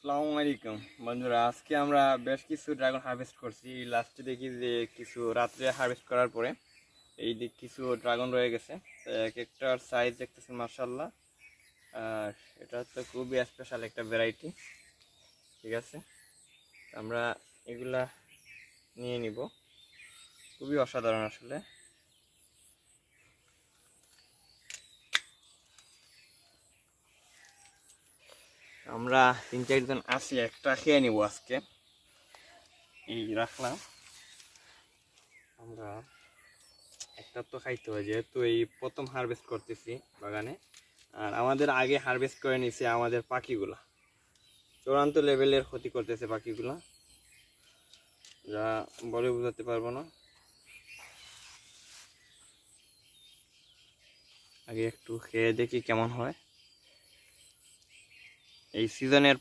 আসসালামু আলাইকুম বন্ধুরা, আজকে আমরা বেশ কিছু ড্রাগন হারভেস্ট করছি। লাস্টে দেখি যে কিছু রাত্রে হারভেস্ট করার পরে এই দিক কিছু ড্রাগন রয়ে গেছে। তো এক একটার সাইজ দেখতেছেন মাশাআল্লাহ। আর এটা হচ্ছে খুবই স্পেশাল একটা ভ্যারাইটি। ঠিক আছে, আমরা এগুলা নিয়ে নিব। খুবই অসাধারণ আসলে। আমরা 3-4 জন আছি, একটা খেয়ে নিব আজকে। এই রাখলাম আমরা। একটা তো খাইতে হয়, যেহেতু এই প্রথম হারভেস্ট করতেছি বাগানে। আর আমাদের আগে হারভেস্ট করে নিছে আমাদের পাখিগুলা, চূড়ান্ত লেভেলের ক্ষতি করতেছে পাখিগুলা, যা বলে বোঝাতে পারবো না। আগে একটু খেয়ে দেখি কেমন হয়। এই সিজনের